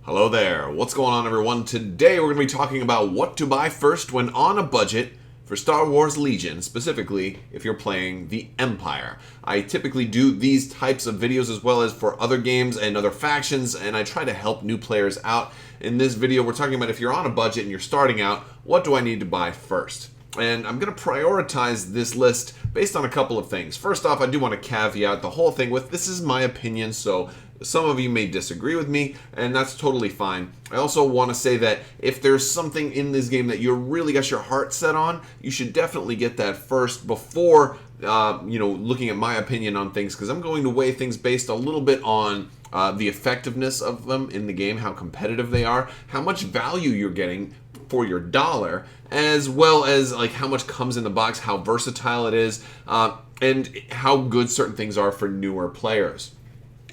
Hello there. What's going on, everyone? Today we're going to be talking about what to buy first when on a budget for Star Wars Legion, specifically if you're playing the Empire. I typically do these types of videos as well as for other games and other factions, and I try to help new players out. In this video, we're talking about if you're on a budget and you're starting out, what do I need to buy first? And I'm going to prioritize this list based on a couple of things. First off, I do want to caveat the whole thing with this is my opinion, so some of you may disagree with me, and that's totally fine. I also want to say that if there's something in this game that you really got your heart set on, you should definitely get that first before looking at my opinion on things, because I'm going to weigh things based a little bit on the effectiveness of them in the game, how competitive they are, how much value you're getting for your dollar, as well as like how much comes in the box, how versatile it is, and how good certain things are for newer players.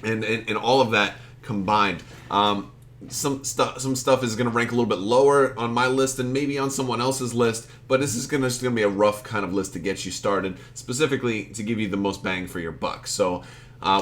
And all of that combined, some stuff is going to rank a little bit lower on my list and maybe on someone else's list, but this is going to be a rough kind of list to get you started, specifically to give you the most bang for your buck. So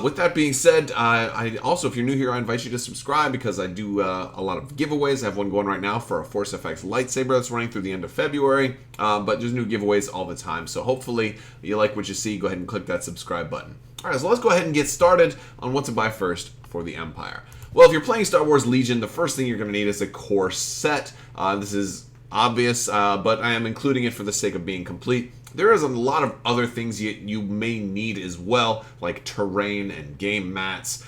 with that being said, I also, if you're new here, I invite you to subscribe because I do a lot of giveaways. I have one going right now for a Force FX lightsaber that's running through the end of February, but there's new giveaways all the time. So hopefully you like what you see. Go ahead and click that subscribe button. All right, so let's go ahead and get started on what to buy first for the Empire. Well, if you're playing Star Wars Legion, the first thing you're going to need is a core set. This is obvious, but I am including it for the sake of being complete. There is a lot of other things you may need as well, like terrain and game mats.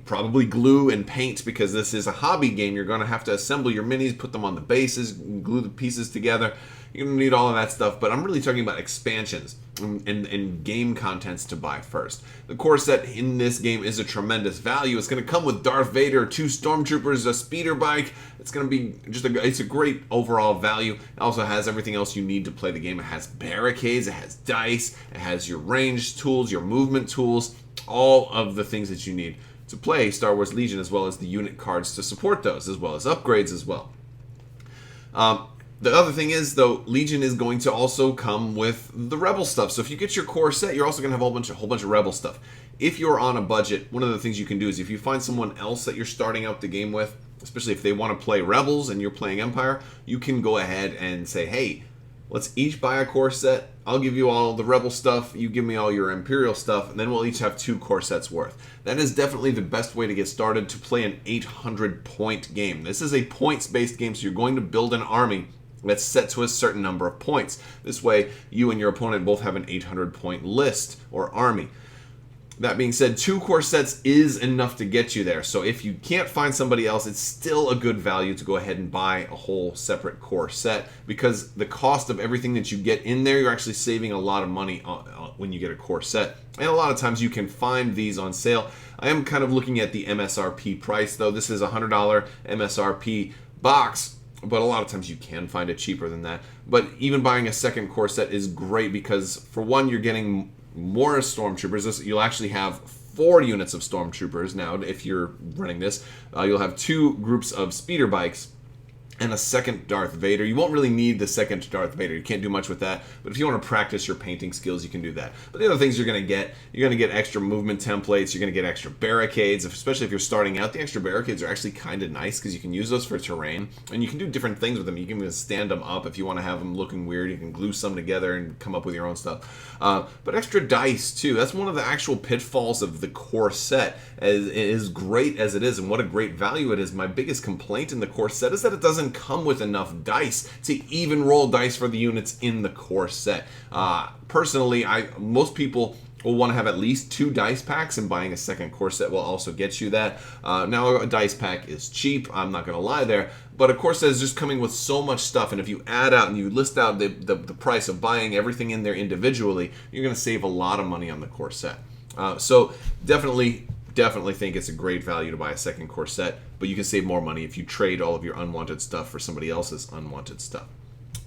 Probably glue and paint, because this is a hobby game. You're going to have to assemble your minis, put them on the bases, glue the pieces together. You're going to need all of that stuff, but I'm really talking about expansions and game contents to buy first. The core set in this game is a tremendous value. It's going to come with Darth Vader, 2 Stormtroopers, a speeder bike. It's going to be it's a great overall value. It also has everything else you need to play the game. It has barricades, it has dice, it has your range tools, your movement tools, all of the things that you need to play Star Wars Legion, as well as the unit cards to support those, as well as upgrades as well. The other thing is, though, Legion is going to also come with the Rebel stuff. So if you get your core set, you're also going to have a whole bunch of Rebel stuff. If you're on a budget, one of the things you can do is if you find someone else that you're starting out the game with, especially if they want to play Rebels and you're playing Empire, you can go ahead and say, hey, let's each buy a core set. I'll give you all the Rebel stuff. You give me all your Imperial stuff, and then we'll each have 2 core sets worth. That is definitely the best way to get started to play an 800-point game. This is a points-based game, so you're going to build an army that's set to a certain number of points. This way, you and your opponent both have an 800-point list or army. That being said, 2 core sets is enough to get you there. So if you can't find somebody else, it's still a good value to go ahead and buy a whole separate core set, because the cost of everything that you get in there, you're actually saving a lot of money when you get a core set. And a lot of times you can find these on sale. I am kind of looking at the MSRP price, though. This is a $100 MSRP box, but a lot of times you can find it cheaper than that. But even buying a second core set is great because, for one, you're getting more Stormtroopers. You'll actually have 4 units of Stormtroopers now. If you're running this, you'll have 2 groups of speeder bikes and a second Darth Vader. You won't really need the second Darth Vader. You can't do much with that. But if you want to practice your painting skills, you can do that. But the other things you're going to get extra movement templates. You're going to get extra barricades, especially if you're starting out. The extra barricades are actually kind of nice because you can use those for terrain. And you can do different things with them. You can even stand them up if you want to have them looking weird. You can glue some together and come up with your own stuff. But extra dice, too. That's one of the actual pitfalls of the core set. As great as it is and what a great value it is, my biggest complaint in the core set is that it doesn't come with enough dice to even roll dice for the units in the core set. Personally, most people will want to have at least 2 dice packs, and buying a second core set will also get you that. Now, a dice pack is cheap, I'm not going to lie there, but a core set is just coming with so much stuff, and if you add out and you list out the price of buying everything in there individually, you're going to save a lot of money on the core set. So definitely think it's a great value to buy a second core set, but you can save more money if you trade all of your unwanted stuff for somebody else's unwanted stuff.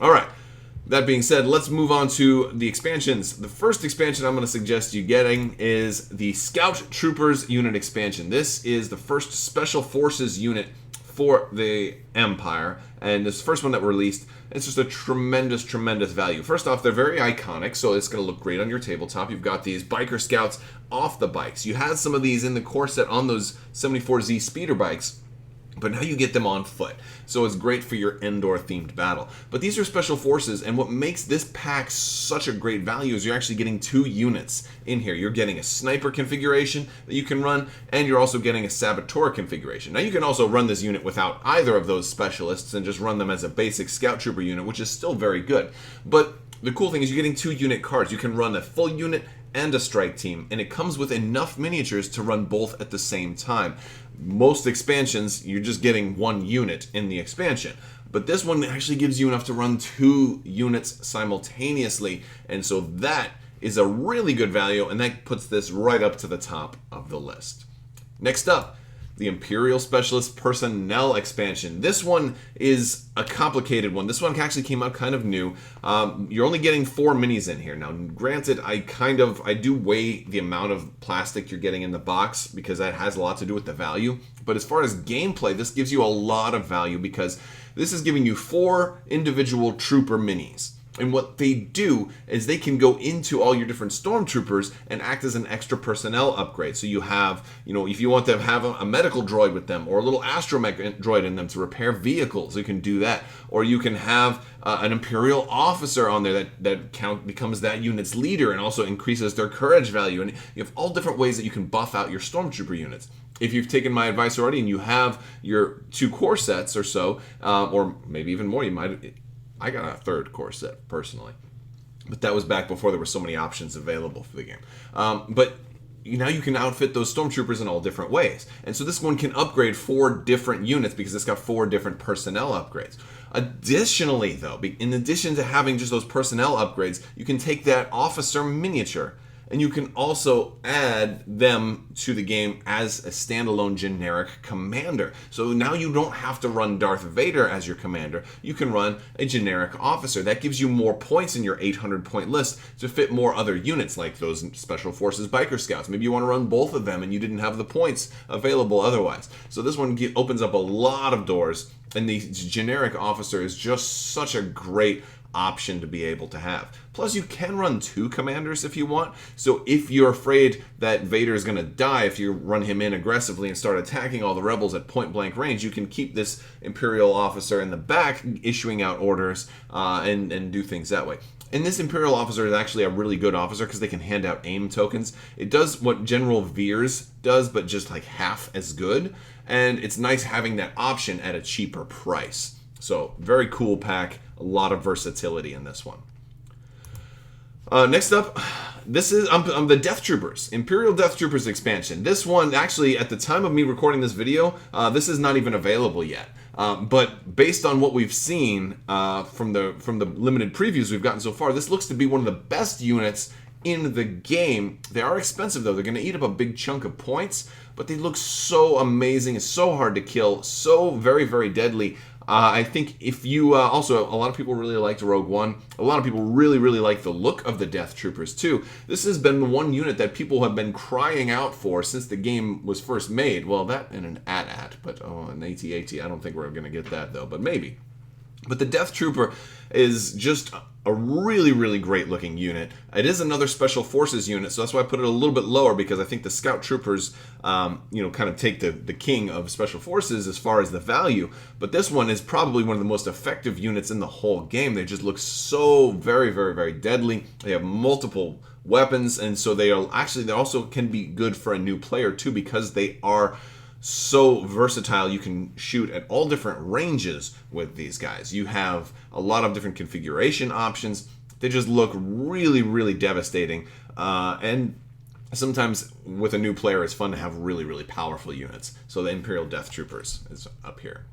All right. That being said, let's move on to the expansions. The first expansion I'm going to suggest you getting is the Scout Troopers unit expansion. This is the first Special Forces unit for the Empire, and this first one that released, it's just a tremendous value. First off, they're very iconic, so it's going to look great on your tabletop. You've got these biker scouts off the bikes. You had some of these in the core set on those 74Z speeder bikes, But now you get them on foot, so it's great for your Endor-themed battle. But these are special forces, and what makes this pack such a great value is you're actually getting 2 units in here. You're getting a sniper configuration that you can run, and you're also getting a saboteur configuration. Now you can also run this unit without either of those specialists and just run them as a basic scout trooper unit, which is still very good. But the cool thing is you're getting 2 unit cards. You can run a full unit and a strike team, and it comes with enough miniatures to run both at the same time. Most expansions, you're just getting 1 unit in the expansion. But this one actually gives you enough to run 2 units simultaneously, and so that is a really good value, and that puts this right up to the top of the list. Next up, the Imperial Specialist Personnel expansion. This one is a complicated one. This one actually came out kind of new. You're only getting 4 minis in here. Now, granted, I do weigh the amount of plastic you're getting in the box because that has a lot to do with the value. But as far as gameplay, this gives you a lot of value because this is giving you 4 individual trooper minis. And what they do is they can go into all your different Stormtroopers and act as an extra personnel upgrade. So you have, if you want to have a medical droid with them or a little astromech droid in them to repair vehicles, you can do that. Or you can have an Imperial officer on there that becomes that unit's leader and also increases their courage value. And you have all different ways that you can buff out your Stormtrooper units. If you've taken my advice already and you have your 2 core sets or so, or maybe even more, I got a 3rd core set, personally. But that was back before there were so many options available for the game. But now you can outfit those Stormtroopers in all different ways. And so this one can upgrade 4 different units because it's got 4 different personnel upgrades. Additionally, though, in addition to having just those personnel upgrades, you can take that officer miniature and you can also add them to the game as a standalone generic commander. So now you don't have to run Darth Vader as your commander. You can run a generic officer. That gives you more points in your 800-point list to fit more other units, like those Special Forces Biker Scouts. Maybe you want to run both of them and you didn't have the points available otherwise. So this one opens up a lot of doors, and the generic officer is just such a great option to be able to have. Plus, you can run 2 commanders if you want. So if you're afraid that Vader is going to die if you run him in aggressively and start attacking all the rebels at point blank range, you can keep this Imperial officer in the back issuing out orders and do things that way. And this Imperial officer is actually a really good officer because they can hand out aim tokens. It does what General Veers does, but just like half as good. And it's nice having that option at a cheaper price. So very cool pack. A lot of versatility in this one. Next up, this is the Death Troopers, Imperial Death Troopers expansion. This one, actually, at the time of me recording this video, this is not even available yet. But based on what we've seen from the limited previews we've gotten so far, this looks to be one of the best units in the game. They are expensive, though. They're going to eat up a big chunk of points, but they look so amazing. It's so hard to kill, so very, very deadly. I think if you also, a lot of people really liked Rogue One. A lot of people really, really like the look of the Death Troopers too. This has been one unit that people have been crying out for since the game was first made. Well, that and an AT-AT, but an AT-AT. I don't think we're going to get that though, but maybe. But the Death Trooper is just a really, really great looking unit. It is another Special Forces unit, so that's why I put it a little bit lower, because I think the Scout Troopers, kind of take the king of Special Forces as far as the value. But this one is probably one of the most effective units in the whole game. They just look so very, very, very deadly. They have multiple weapons, and so they also can be good for a new player too, because they are so versatile. You can shoot at all different ranges with these guys. You have a lot of different configuration options. They just look really, really devastating. And sometimes with a new player, it's fun to have really, really powerful units. So the Imperial Death Troopers is up here.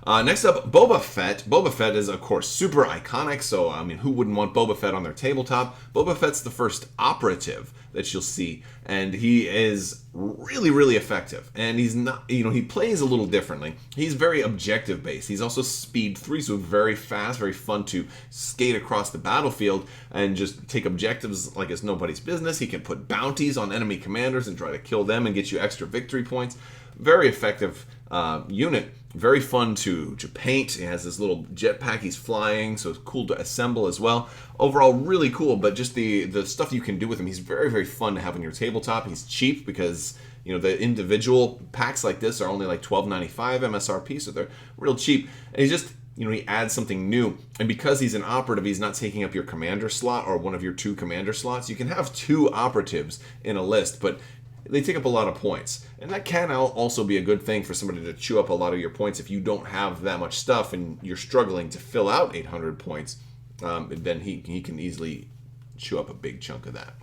Next up, Boba Fett. Boba Fett is, of course, super iconic, so, who wouldn't want Boba Fett on their tabletop? Boba Fett's the first operative that you'll see, and he is really, really effective. And he's not, he plays a little differently. He's very objective-based. He's also speed 3, so very fast, very fun to skate across the battlefield and just take objectives like it's nobody's business. He can put bounties on enemy commanders and try to kill them and get you extra victory points. Very effective unit. Very fun to paint. He has this little jetpack he's flying, so it's cool to assemble as well. Overall, really cool, but just the stuff you can do with him, he's very, very fun to have on your tabletop. He's cheap because The individual packs like this are only like $12.95 MSRP, so they're real cheap. And he's just, he adds something new. And because he's an operative, he's not taking up your commander slot or one of your 2 commander slots. You can have 2 operatives in a list, but they take up a lot of points. And that can also be a good thing for somebody to chew up a lot of your points. If you don't have that much stuff and you're struggling to fill out 800 points, then he can easily chew up a big chunk of that.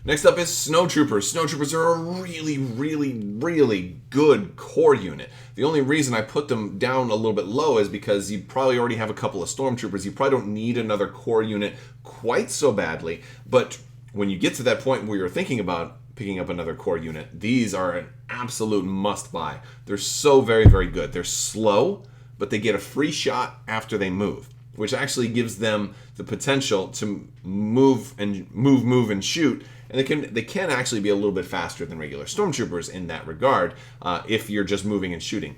Next up is Snowtroopers. Snowtroopers are a really, really, really good core unit. The only reason I put them down a little bit low is because you probably already have a couple of Stormtroopers. You probably don't need another core unit quite so badly. But when you get to that point where you're thinking about picking up another core unit, these are an absolute must-buy. They're so very, very good. They're slow, but they get a free shot after they move, which actually gives them the potential to move and shoot. And they can actually be a little bit faster than regular Stormtroopers in that regard if you're just moving and shooting.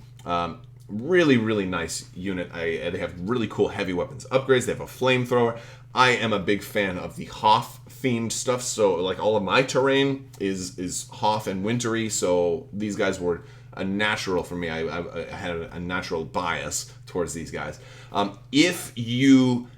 Really, really nice unit. They have really cool heavy weapons upgrades. They have a flamethrower. I am a big fan of the Hoth-themed stuff. So, like, all of my terrain is Hoth and wintry. So these guys were a natural for me. I had a natural bias towards these guys. If you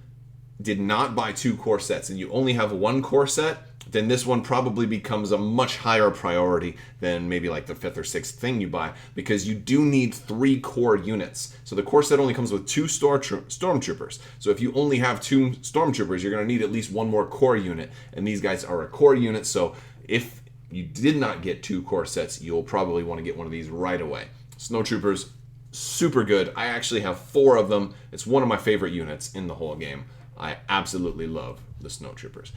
did not buy 2 core sets and you only have 1 core set, then this one probably becomes a much higher priority than maybe like the 5th or 6th thing you buy, because you do need 3 core units. So the core set only comes with 2 Stormtroopers. So if you only have 2 Stormtroopers, you're going to need at least 1 more core unit, and these guys are a core unit. So if you did not get 2 core sets, you'll probably want to get one of these right away. Snowtroopers, super good. I actually have 4 of them. It's one of my favorite units in the whole game. I absolutely love the Snowtroopers.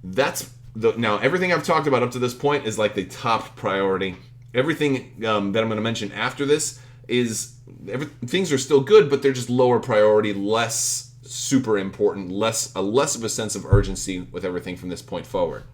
Now everything I've talked about up to this point is like the top priority. Everything that I'm going to mention after this things are still good, but they're just lower priority, less super important, less of a sense of urgency with everything from this point forward.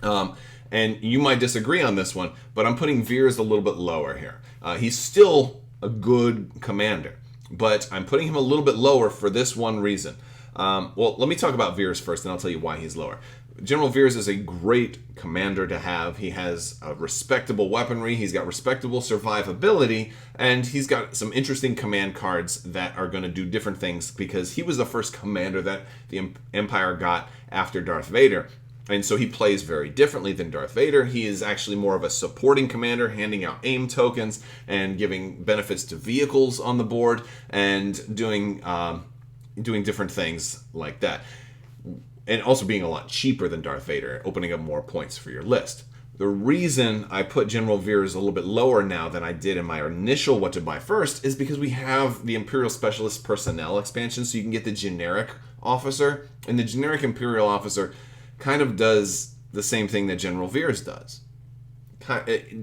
And you might disagree on this one, but I'm putting Veers a little bit lower here. He's still a good commander, but I'm putting him a little bit lower for this one reason. Well, let me talk about Veers first, and I'll tell you why he's lower. General Veers is a great commander to have. He has a respectable weaponry, he's got respectable survivability, and he's got some interesting command cards that are going to do different things, because he was the first commander that the Empire got after Darth Vader. And so he plays very differently than Darth Vader. He is actually more of a supporting commander, handing out aim tokens and giving benefits to vehicles on the board, and doing different things like that. And also being a lot cheaper than Darth Vader, opening up more points for your list. The reason I put General Veers a little bit lower now than I did in my initial what to buy first is because we have the Imperial Specialist Personnel expansion, so you can get the generic officer. And the generic Imperial officer kind of does the same thing that General Veers does.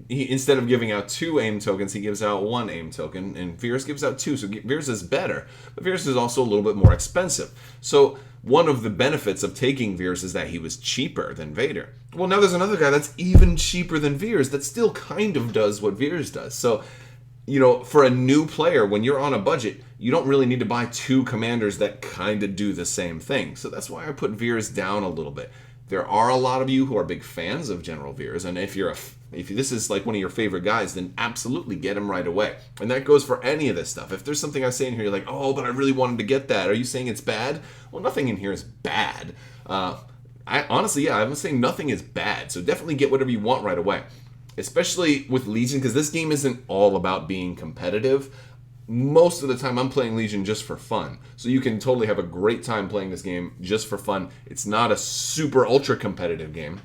Instead of giving out 2 aim tokens, he gives out 1 aim token, and Veers gives out 2. So Veers is better, but Veers is also a little bit more expensive. So one of the benefits of taking Veers is that he was cheaper than Vader. Well, now there's another guy that's even cheaper than Veers that still kind of does what Veers does. So, for a new player, when you're on a budget, you don't really need to buy 2 commanders that kind of do the same thing. So that's why I put Veers down a little bit. There are a lot of you who are big fans of General Veers, and if this is like one of your favorite guys, then absolutely get him right away. And that goes for any of this stuff. If there's something I say in here, you're like, oh, but I really wanted to get that. Are you saying it's bad? Well, nothing in here is bad. I'm saying nothing is bad. So definitely get whatever you want right away. Especially with Legion, because this game isn't all about being competitive. Most of the time I'm playing Legion just for fun. So you can totally have a great time playing this game just for fun. It's not a super ultra competitive game.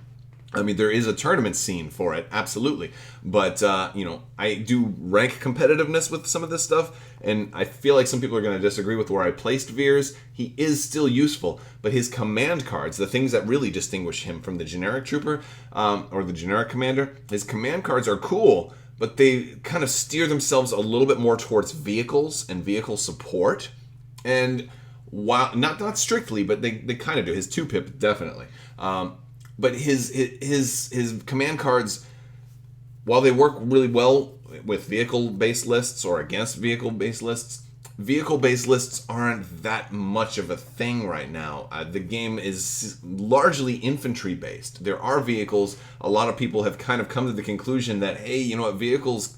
I mean, there is a tournament scene for it, absolutely. But, I do rank competitiveness with some of this stuff, and I feel like some people are going to disagree with where I placed Veers. He is still useful, but his command cards, the things that really distinguish him from the generic trooper or the generic commander, his command cards are cool, but they kind of steer themselves a little bit more towards vehicles and vehicle support. And while not strictly, but they kind of do. His 2-pip, definitely. But his command cards, while they work really well with vehicle-based lists or against vehicle-based lists, vehicle-based lists aren't that much of a thing right now. The game is largely infantry-based. There are vehicles. A lot of people have kind of come to the conclusion that, hey, you know what, vehicles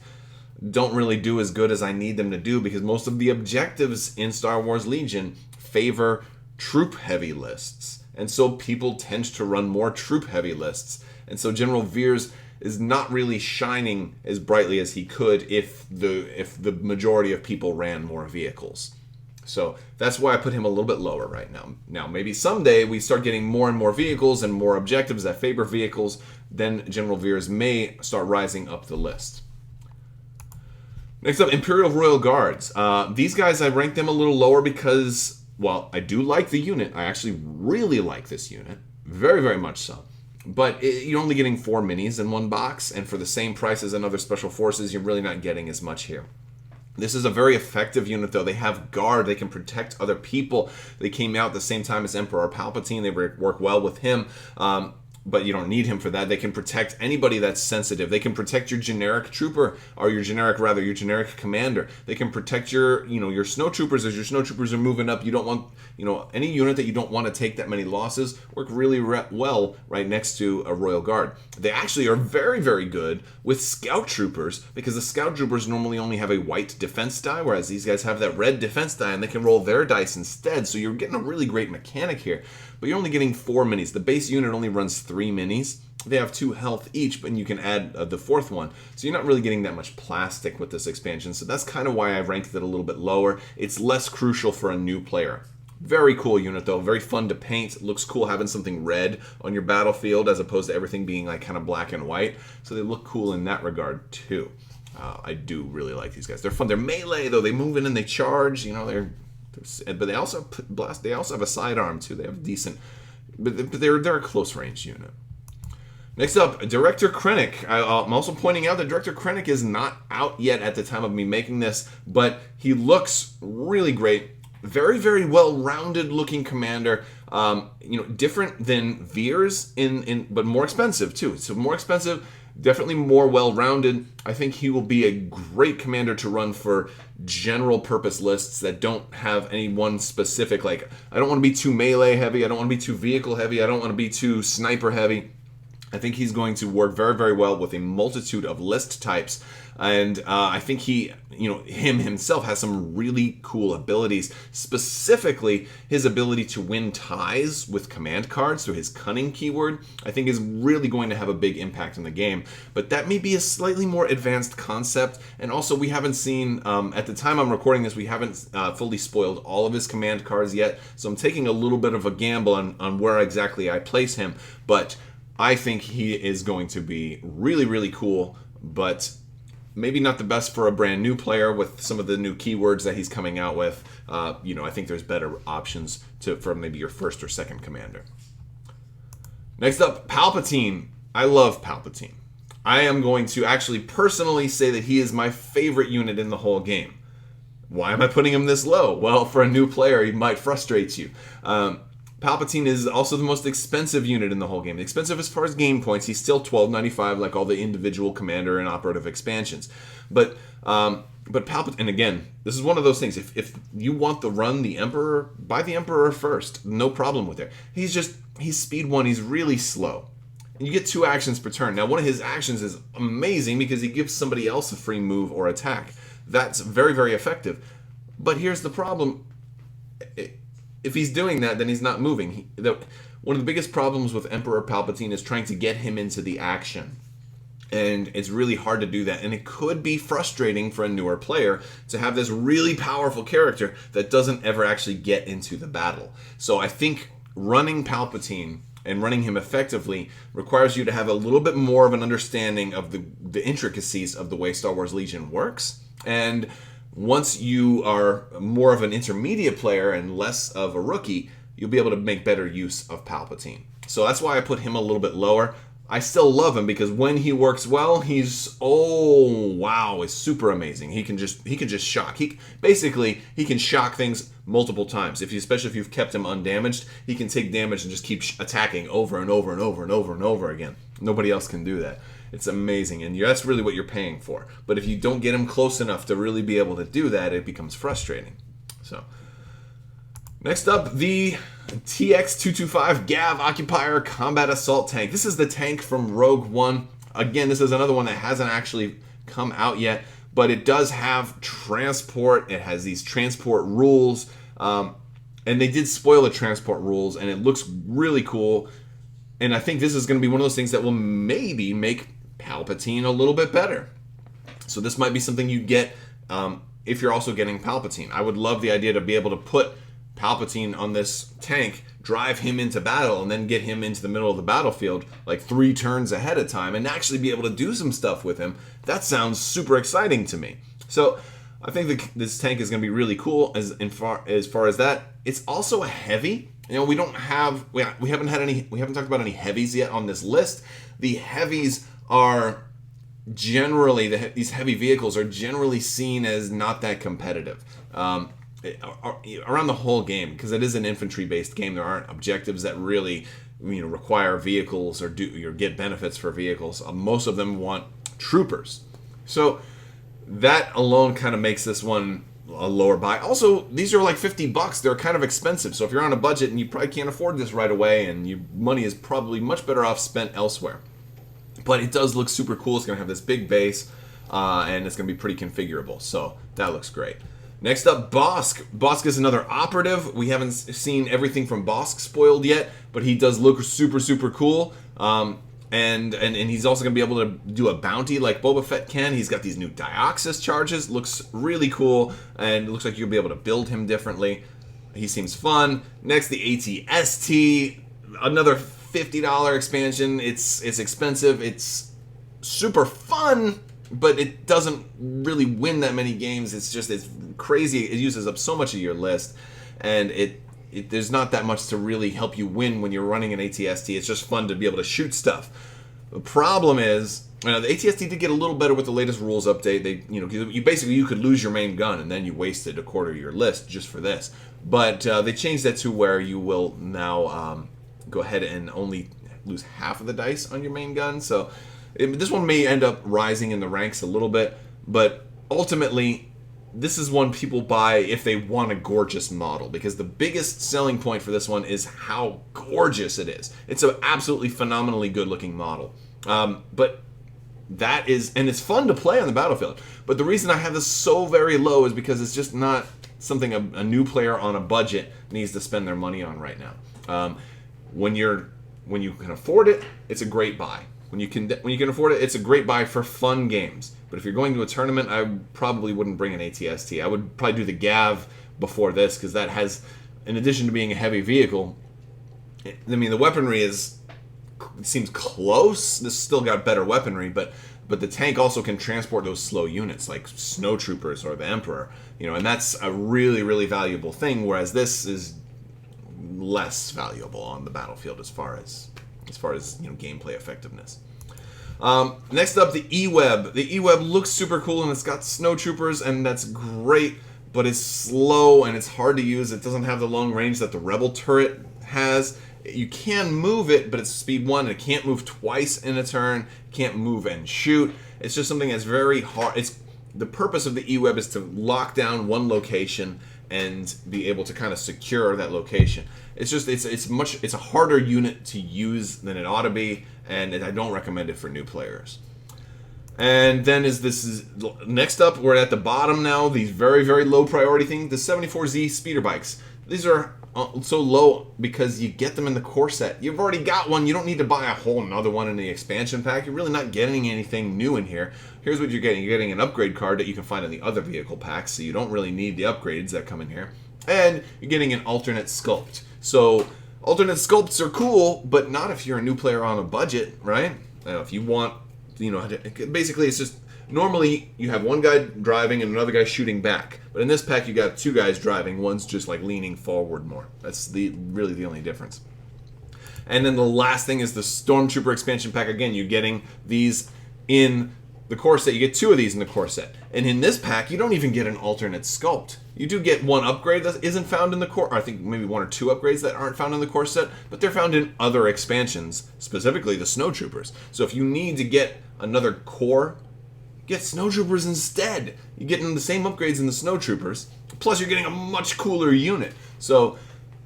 don't really do as good as I need them to do, because most of the objectives in Star Wars Legion favor troop-heavy lists. And so people tend to run more troop-heavy lists. And so General Veers is not really shining as brightly as he could if the majority of people ran more vehicles. So that's why I put him a little bit lower right now. Now, maybe someday we start getting more and more vehicles and more objectives that favor vehicles, then General Veers may start rising up the list. Next up, Imperial Royal Guards. These guys, I ranked them a little lower because, well, I do like the unit. I actually really like this unit. Very, very much so. But you're only getting 4 minis in one box, and for the same price as another Special Forces, you're really not getting as much here. This is a very effective unit, though. They have guard. They can protect other people. They came out at the same time as Emperor Palpatine. They work well with him. But you don't need him for that. They can protect anybody that's sensitive. They can protect your generic trooper, or your generic commander. They can protect your snowtroopers as your snowtroopers are moving up. You don't want, any unit that you don't want to take that many losses work really well right next to a Royal Guard. They actually are very, very good with scout troopers, because the scout troopers normally only have a white defense die, whereas these guys have that red defense die, and they can roll their dice instead. So you're getting a really great mechanic here. But you're only getting 4 minis. The base unit only runs 3 minis. They have 2 health each, but you can add the 4th one. So you're not really getting that much plastic with this expansion. So that's kind of why I ranked it a little bit lower. It's less crucial for a new player. Very cool unit, though. Very fun to paint. It looks cool having something red on your battlefield as opposed to everything being like kind of black and white. So they look cool in that regard, too. I do really like these guys. They're fun. They're melee, though. They move in and they charge. But they also blast. They also have a sidearm too. They have decent, but they're a close range unit. Next up, Director Critic. I'm also pointing out that Director Critic is not out yet at the time of me making this, but he looks really great. Very, very well-rounded looking commander. Different than Veers but more expensive too. So more expensive. Definitely more well-rounded. I think he will be a great commander to run for general purpose lists that don't have any one specific, like, I don't want to be too melee heavy, I don't want to be too vehicle heavy, I don't want to be too sniper heavy. I think he's going to work very, very well with a multitude of list types. And I think him himself has some really cool abilities. Specifically, his ability to win ties with command cards through his cunning keyword, I think is really going to have a big impact in the game. But that may be a slightly more advanced concept. And also, we haven't seen, at the time I'm recording this, we haven't fully spoiled all of his command cards yet. So I'm taking a little bit of a gamble on where exactly I place him. But I think he is going to be really, really cool, but maybe not the best for a brand new player with some of the new keywords that he's coming out with. I think there's better options for maybe your first or second commander. Next up, Palpatine. I love Palpatine. I am going to actually personally say that he is my favorite unit in the whole game. Why am I putting him this low? Well, for a new player, he might frustrate you. Palpatine is also the most expensive unit in the whole game. Expensive as far as game points. He's still $12.95 like all the individual commander and operative expansions. But Palpatine, and again, this is one of those things. If you want to run the Emperor, buy the Emperor first. No problem with it. He's speed 1. He's really slow. And you get 2 actions per turn. Now, one of his actions is amazing because he gives somebody else a free move or attack. That's very, very effective. But here's the problem. If he's doing that, then he's not moving. One of the biggest problems with Emperor Palpatine is trying to get him into the action. And it's really hard to do that. And it could be frustrating for a newer player to have this really powerful character that doesn't ever actually get into the battle. So I think running Palpatine and running him effectively requires you to have a little bit more of an understanding of the intricacies of the way Star Wars Legion works. And once you are more of an intermediate player and less of a rookie, you'll be able to make better use of Palpatine. So that's why I put him a little bit lower. I still love him because when he works well, it's super amazing. He can just shock. He can shock things multiple times. Especially if you've kept him undamaged, he can take damage and just keep attacking over and over and over and over and over again. Nobody else can do that. It's amazing, and that's really what you're paying for. But if you don't get him close enough to really be able to do that, it becomes frustrating. So, next up, the TX-225 Gav Occupier Combat Assault Tank. This is the tank from Rogue One. Again, this is another one that hasn't actually come out yet, but it does have transport. It has these transport rules, and they did spoil the transport rules, and it looks really cool. And I think this is going to be one of those things that will maybe make Palpatine a little bit better. So this might be something you get if you're also getting Palpatine. I would love the idea to be able to put Palpatine on this tank, drive him into battle, and then get him into the middle of the battlefield like 3 turns ahead of time and actually be able to do some stuff with him. That sounds super exciting to me. So I think this tank is going to be really cool as far as that. It's also a heavy. You know, we haven't talked about any heavies yet on this list. The heavies are generally, these heavy vehicles are generally seen as not that competitive. Around the whole game, because it is an infantry-based game, there aren't objectives that really require vehicles or get benefits for vehicles. Most of them want troopers, so that alone kind of makes this one a lower buy. Also, these are like $50. They're kind of expensive, so if you're on a budget and you probably can't afford this right away, and your money is probably much better off spent elsewhere. But it does look super cool. It's going to have this big base, and it's going to be pretty configurable, so that looks great. Next up, Bosk. Bosk is another operative. We haven't seen everything from Bosk spoiled yet, but he does look super, super cool. And he's also going to be able to do a bounty like Boba Fett can. He's got these new Dioxis charges. Looks really cool, and it looks like you'll be able to build him differently. He seems fun. Next, the AT-ST. Another $50 expansion. It's expensive. It's super fun, but it doesn't really win that many games. It's crazy. It uses up so much of your list, and there's not that much to really help you win when you're running an AT-ST. It's just fun to be able to shoot stuff. The problem is, the AT-ST did get a little better with the latest rules update. You could lose your main gun, and then you wasted a quarter of your list just for this. But they changed that to where you will now go ahead and only lose half of the dice on your main gun. So this one may end up rising in the ranks a little bit, but ultimately, this is one people buy if they want a gorgeous model, because the biggest selling point for this one is how gorgeous it is. It's an absolutely phenomenally good-looking model. But that is, and it's fun to play on the battlefield. But the reason I have this so very low is because it's just not something a new player on a budget needs to spend their money on right now. When you can afford it, it's a great buy. When you can afford it, it's a great buy for fun games. But if you're going to a tournament, I probably wouldn't bring an AT-ST. I would probably do the Gav before this, because that has, in addition to being a heavy vehicle, the weaponry seems close. This still got better weaponry, but the tank also can transport those slow units like Snowtroopers or the Emperor, and that's a really, really valuable thing. Whereas this is less valuable on the battlefield as far as gameplay effectiveness. Next up, the EWeb. The EWeb looks super cool, and it's got Snowtroopers, and that's great, but it's slow and it's hard to use. It doesn't have the long range that the Rebel turret has. You can move it, but it's speed 1, and it can't move twice in a turn. Can't move and shoot. It's just something that's very hard. The purpose of the EWeb is to lock down one location and be able to kind of secure that location. It's a harder unit to use than it ought to be, and I don't recommend it for new players. And then next up, we're at the bottom now, these very, very low priority things, the 74Z speeder bikes. These are so low because you get them in the core set. You've already got one. You don't need to buy a whole another one in the expansion pack. You're really not getting anything new in here. Here's what you're getting. You're getting an upgrade card that you can find in the other vehicle packs, so you don't really need the upgrades that come in here. And you're getting an alternate sculpt. So alternate sculpts are cool, but not if you're a new player on a budget, right? If you want, basically it's just, normally you have one guy driving and another guy shooting back. But in this pack you got 2 guys driving, one's just like leaning forward more. That's really the only difference. And then the last thing is the Stormtrooper expansion pack. Again, you're getting these in the core set. You get 2 of these in the core set. And in this pack, you don't even get an alternate sculpt. You do get one upgrade that isn't found in the core, or I think maybe 1 or 2 upgrades that aren't found in the core set, but they're found in other expansions, specifically the Snowtroopers. So if you need to get another core, get Snowtroopers instead. You're getting the same upgrades in the Snowtroopers Plus, you're getting a much cooler unit. So,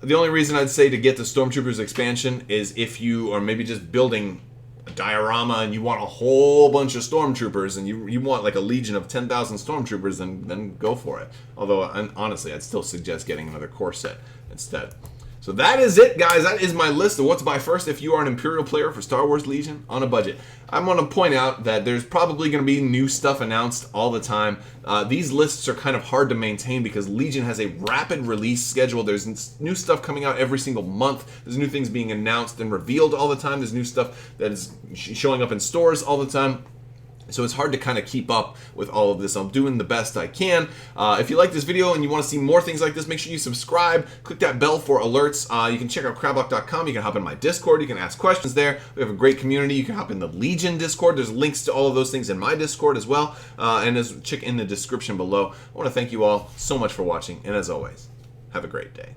the only reason I'd say to get the Stormtroopers expansion is if you are maybe just building a diorama and you want a whole bunch of Stormtroopers and you want like a legion of 10,000 Stormtroopers, then go for it. Although, honestly, I'd still suggest getting another core set instead. So that is it, guys. That is my list of what to buy first if you are an Imperial player for Star Wars Legion on a budget. I'm going to point out that there's probably going to be new stuff announced all the time. These lists are kind of hard to maintain because Legion has a rapid release schedule. There's new stuff coming out every single month. There's new things being announced and revealed all the time. There's new stuff that is showing up in stores all the time. So it's hard to kind of keep up with all of this. I'm doing the best I can. If you like this video and you want to see more things like this, make sure you subscribe. Click that bell for alerts. You can check out Crabbok.com. You can hop in my Discord. You can ask questions there. We have a great community. You can hop in the Legion Discord. There's links to all of those things in my Discord as well. And check in the description below. I want to thank you all so much for watching. And as always, have a great day.